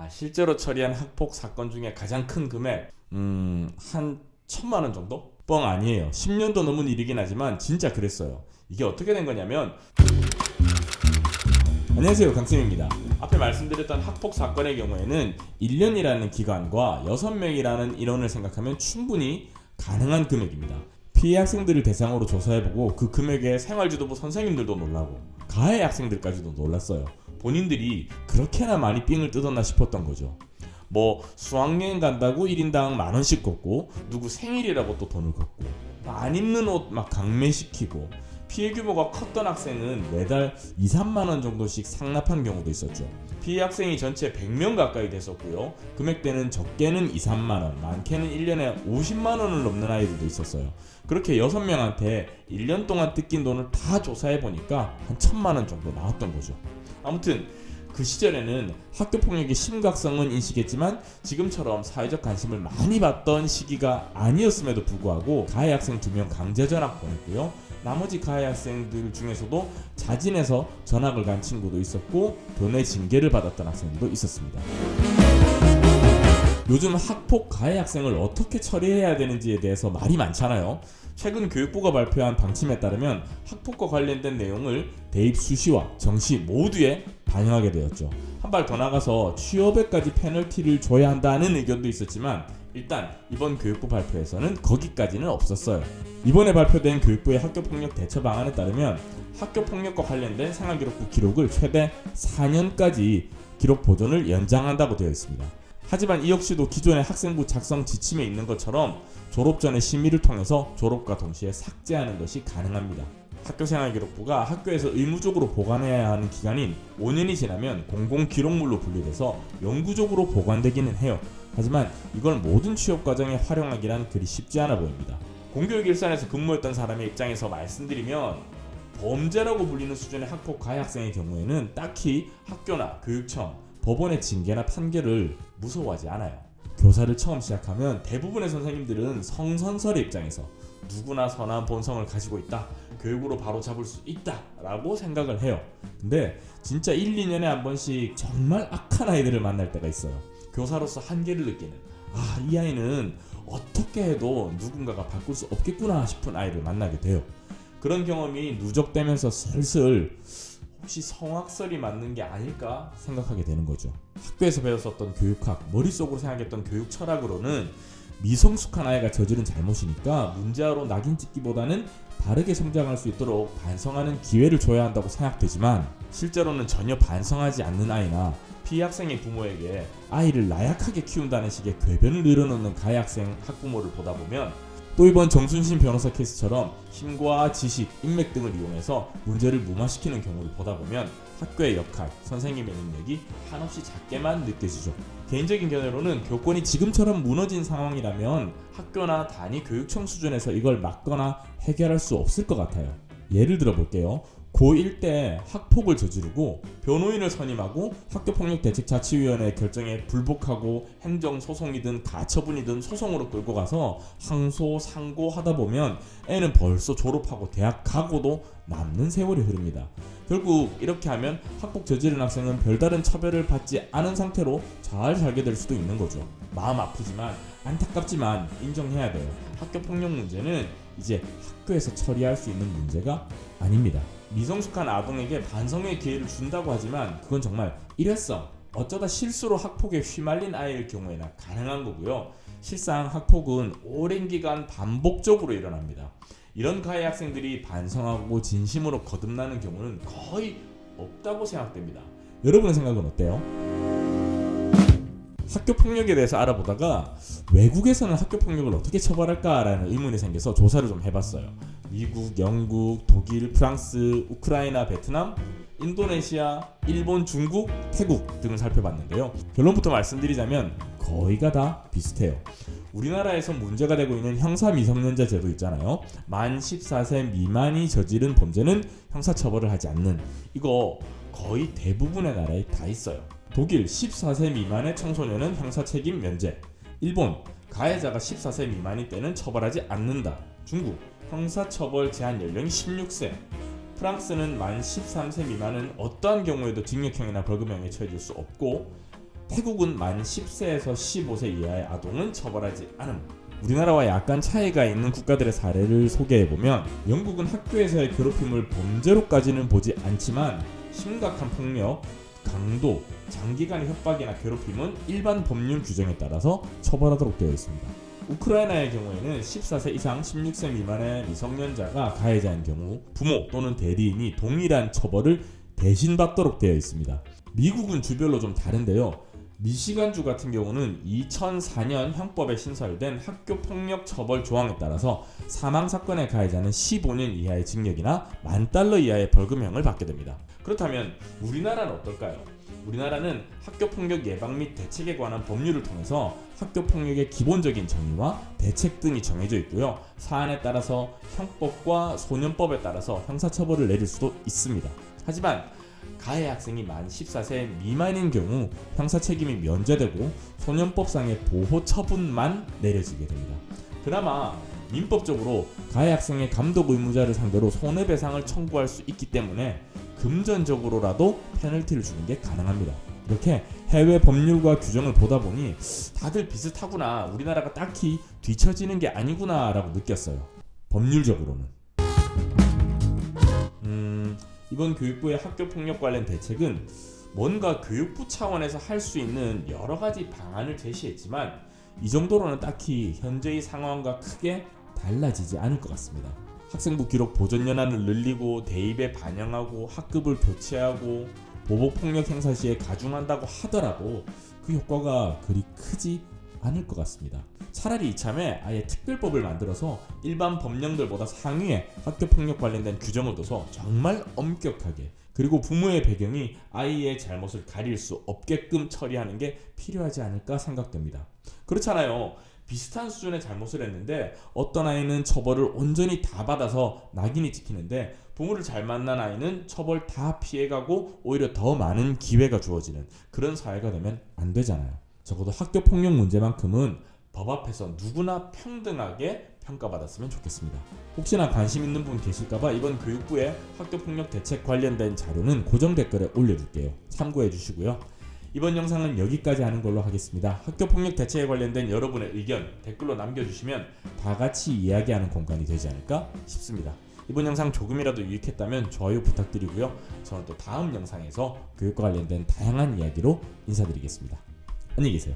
실제로 처리한 학폭 사건 중에 가장 큰 금액 한 1,000만 원 정도? 뻥 아니에요. 10년도 넘은 일이긴 하지만 진짜 그랬어요. 이게 어떻게 된 거냐면, 안녕하세요, 강쌤입니다. 앞에 말씀드렸던 학폭 사건의 경우에는 1년이라는 기간과 6명이라는 인원을 생각하면 충분히 가능한 금액입니다. 피해 학생들을 대상으로 조사해보고 그 금액에 생활지도부 선생님들도 놀라고 가해 학생들까지도 놀랐어요. 본인들이 그렇게나 많이 삥을 뜯었나 싶었던 거죠. 뭐 수학여행 간다고 1인당 10,000원씩 걷고, 누구 생일이라고 또 돈을 걷고, 안 입는 옷 막 강매시키고, 피해 규모가 컸던 학생은 매달 2-3만원 정도씩 상납한 경우도 있었죠. 피해 학생이 전체 100명 가까이 됐었고요. 금액대는 적게는 2-3만원, 많게는 1년에 50만원을 넘는 아이들도 있었어요. 그렇게 6명한테 1년 동안 뜯긴 돈을 다 조사해보니까 한 1,000만원 정도 나왔던 거죠. 아무튼 그 시절에는 학교폭력의 심각성은 인식했지만 지금처럼 사회적 관심을 많이 받던 시기가 아니었음에도 불구하고 가해 학생 2명 강제 전학 보냈고요. 나머지 가해 학생들 중에서도 자진해서 전학을 간 친구도 있었고, 교내 징계를 받았던 학생들도 있었습니다. 요즘 학폭 가해 학생을 어떻게 처리해야 되는지에 대해서 말이 많잖아요. 최근 교육부가 발표한 방침에 따르면 학폭과 관련된 내용을 대입 수시와 정시 모두에 반영하게 되었죠. 한 발 더 나가서 취업에까지 페널티를 줘야 한다는 의견도 있었지만, 일단 이번 교육부 발표에서는 거기까지는 없었어요. 이번에 발표된 교육부의 학교폭력 대처 방안에 따르면 학교폭력과 관련된 생활기록부 기록을 최대 4년까지 기록 보존을 연장한다고 되어 있습니다. 하지만 이 역시도 기존의 학생부 작성 지침에 있는 것처럼 졸업 전에 심의를 통해서 졸업과 동시에 삭제하는 것이 가능합니다. 학교생활기록부가 학교에서 의무적으로 보관해야 하는 기간인 5년이 지나면 공공기록물로 분리돼서 영구적으로 보관되기는 해요. 하지만 이걸 모든 취업 과정에 활용하기란 그리 쉽지 않아 보입니다. 공교육 일선에서 근무했던 사람의 입장에서 말씀드리면, 범죄라고 불리는 수준의 학폭 가해 학생의 경우에는 딱히 학교나 교육청, 법원의 징계나 판결을 무서워하지 않아요. 교사를 처음 시작하면 대부분의 선생님들은 성선설의 입장에서 누구나 선한 본성을 가지고 있다, 교육으로 바로 잡을 수 있다 라고 생각을 해요. 근데 진짜 1-2년에 한 번씩 정말 악한 아이들을 만날 때가 있어요. 교사로서 한계를 느끼는, 이 아이는 어떻게 해도 누군가가 바꿀 수 없겠구나 싶은 아이를 만나게 돼요. 그런 경험이 누적되면서 슬슬 혹시 성악설이 맞는 게 아닐까 생각하게 되는 거죠. 학교에서 배웠었던 교육학, 머릿속으로 생각했던 교육 철학으로는 미성숙한 아이가 저지른 잘못이니까 문제아로 낙인 찍기보다는 바르게 성장할 수 있도록 반성하는 기회를 줘야 한다고 생각되지만, 실제로는 전혀 반성하지 않는 아이나 피해 학생의 부모에게 아이를 나약하게 키운다는 식의 궤변을 늘어놓는 가해 학생 학부모를 보다 보면, 또 이번 정순신 변호사 케이스처럼 힘과 지식, 인맥 등을 이용해서 문제를 무마시키는 경우를 보다 보면 학교의 역할, 선생님의 능력이 한없이 작게만 느껴지죠. 개인적인 견해로는 교권이 지금처럼 무너진 상황이라면 학교나 단위 교육청 수준에서 이걸 막거나 해결할 수 없을 것 같아요. 예를 들어 볼게요. 고1 때 학폭을 저지르고 변호인을 선임하고 학교폭력대책자치위원회 결정에 불복하고 행정소송이든 가처분이든 소송으로 끌고 가서 항소, 상고 하다 보면 애는 벌써 졸업하고 대학 가고도 남는 세월이 흐릅니다. 결국 이렇게 하면 학폭 저지른 학생은 별다른 처벌을 받지 않은 상태로 잘 살게 될 수도 있는 거죠. 마음 아프지만 안타깝지만 인정해야 돼요. 학교폭력 문제는 이제 학교에서 처리할 수 있는 문제가 아닙니다. 미성숙한 아동에게 반성의 기회를 준다고 하지만 그건 정말 일회성, 어쩌다 실수로 학폭에 휘말린 아이일 경우에나 가능한 거고요. 실상 학폭은 오랜 기간 반복적으로 일어납니다. 이런 가해 학생들이 반성하고 진심으로 거듭나는 경우는 거의 없다고 생각됩니다. 여러분의 생각은 어때요? 학교폭력에 대해서 알아보다가 외국에서는 학교폭력을 어떻게 처벌할까라는 의문이 생겨서 조사를 좀 해봤어요. 미국, 영국, 독일, 프랑스, 우크라이나, 베트남, 인도네시아, 일본, 중국, 태국 등을 살펴봤는데요. 결론부터 말씀드리자면 거의가 다 비슷해요. 우리나라에서 문제가 되고 있는 형사미성년자 제도 있잖아요. 만 14세 미만이 저지른 범죄는 형사처벌을 하지 않는, 이거 거의 대부분의 나라에 다 있어요. 독일 14세 미만의 청소년은 형사책임 면제, 일본 가해자가 14세 미만일 때는 처벌하지 않는다, 중국 형사처벌 제한 연령이 16세, 프랑스는 만 13세 미만은 어떠한 경우에도 징역형이나 벌금형에 처해질 수 없고, 태국은 만 10세에서 15세 이하의 아동은 처벌하지 않음. 우리나라와 약간 차이가 있는 국가들의 사례를 소개해보면 영국은 학교에서의 괴롭힘을 범죄로까지는 보지 않지만 심각한 폭력, 강도, 장기간의 협박이나 괴롭힘은 일반 법률 규정에 따라서 처벌하도록 되어 있습니다. 우크라이나의 경우에는 14세 이상 16세 미만의 미성년자가 가해자인 경우 부모 또는 대리인이 동일한 처벌을 대신 받도록 되어 있습니다. 미국은 주별로 좀 다른데요. 미시간주 같은 경우는 2004년 형법에 신설된 학교폭력 처벌 조항에 따라서 사망사건의 가해자는 15년 이하의 징역이나 $10,000 이하의 벌금형을 받게 됩니다. 그렇다면 우리나라는 어떨까요? 우리나라는 학교폭력 예방 및 대책에 관한 법률을 통해서 학교폭력의 기본적인 정의와 대책 등이 정해져 있고요. 사안에 따라서 형법과 소년법에 따라서 형사처벌을 내릴 수도 있습니다. 하지만 가해 학생이 만 14세 미만인 경우 형사 책임이 면제되고 소년법상의 보호 처분만 내려지게 됩니다. 그나마 민법적으로 가해 학생의 감독 의무자를 상대로 손해배상을 청구할 수 있기 때문에 금전적으로라도 페널티를 주는 게 가능합니다. 이렇게 해외 법률과 규정을 보다 보니 다들 비슷하구나, 우리나라가 딱히 뒤처지는 게 아니구나 라고 느꼈어요. 법률적으로는. 이번 교육부의 학교폭력 관련 대책은 뭔가 교육부 차원에서 할 수 있는 여러 가지 방안을 제시했지만 이 정도로는 딱히 현재의 상황과 크게 달라지지 않을 것 같습니다. 학생부 기록 보존 연한을 늘리고 대입에 반영하고 학급을 교체하고 보복폭력 행사 시에 가중한다고 하더라도 그 효과가 그리 크지 않을 것 같습니다. 차라리 이참에 아예 특별법을 만들어서 일반 법령들보다 상위에 학교폭력 관련된 규정을 둬서 정말 엄격하게, 그리고 부모의 배경이 아이의 잘못을 가릴 수 없게끔 처리하는 게 필요하지 않을까 생각됩니다. 그렇잖아요. 비슷한 수준의 잘못을 했는데 어떤 아이는 처벌을 온전히 다 받아서 낙인이 찍히는데 부모를 잘 만난 아이는 처벌 다 피해가고 오히려 더 많은 기회가 주어지는 그런 사회가 되면 안 되잖아요. 적어도 학교폭력 문제만큼은 법 앞에서 누구나 평등하게 평가받았으면 좋겠습니다. 혹시나 관심 있는 분 계실까봐 이번 교육부의 학교폭력 대책 관련된 자료는 고정 댓글에 올려둘게요. 참고해 주시고요. 이번 영상은 여기까지 하는 걸로 하겠습니다. 학교폭력 대책에 관련된 여러분의 의견 댓글로 남겨주시면 다 같이 이야기하는 공간이 되지 않을까 싶습니다. 이번 영상 조금이라도 유익했다면 좋아요 부탁드리고요. 저는 또 다음 영상에서 교육과 관련된 다양한 이야기로 인사드리겠습니다. 안녕히 계세요.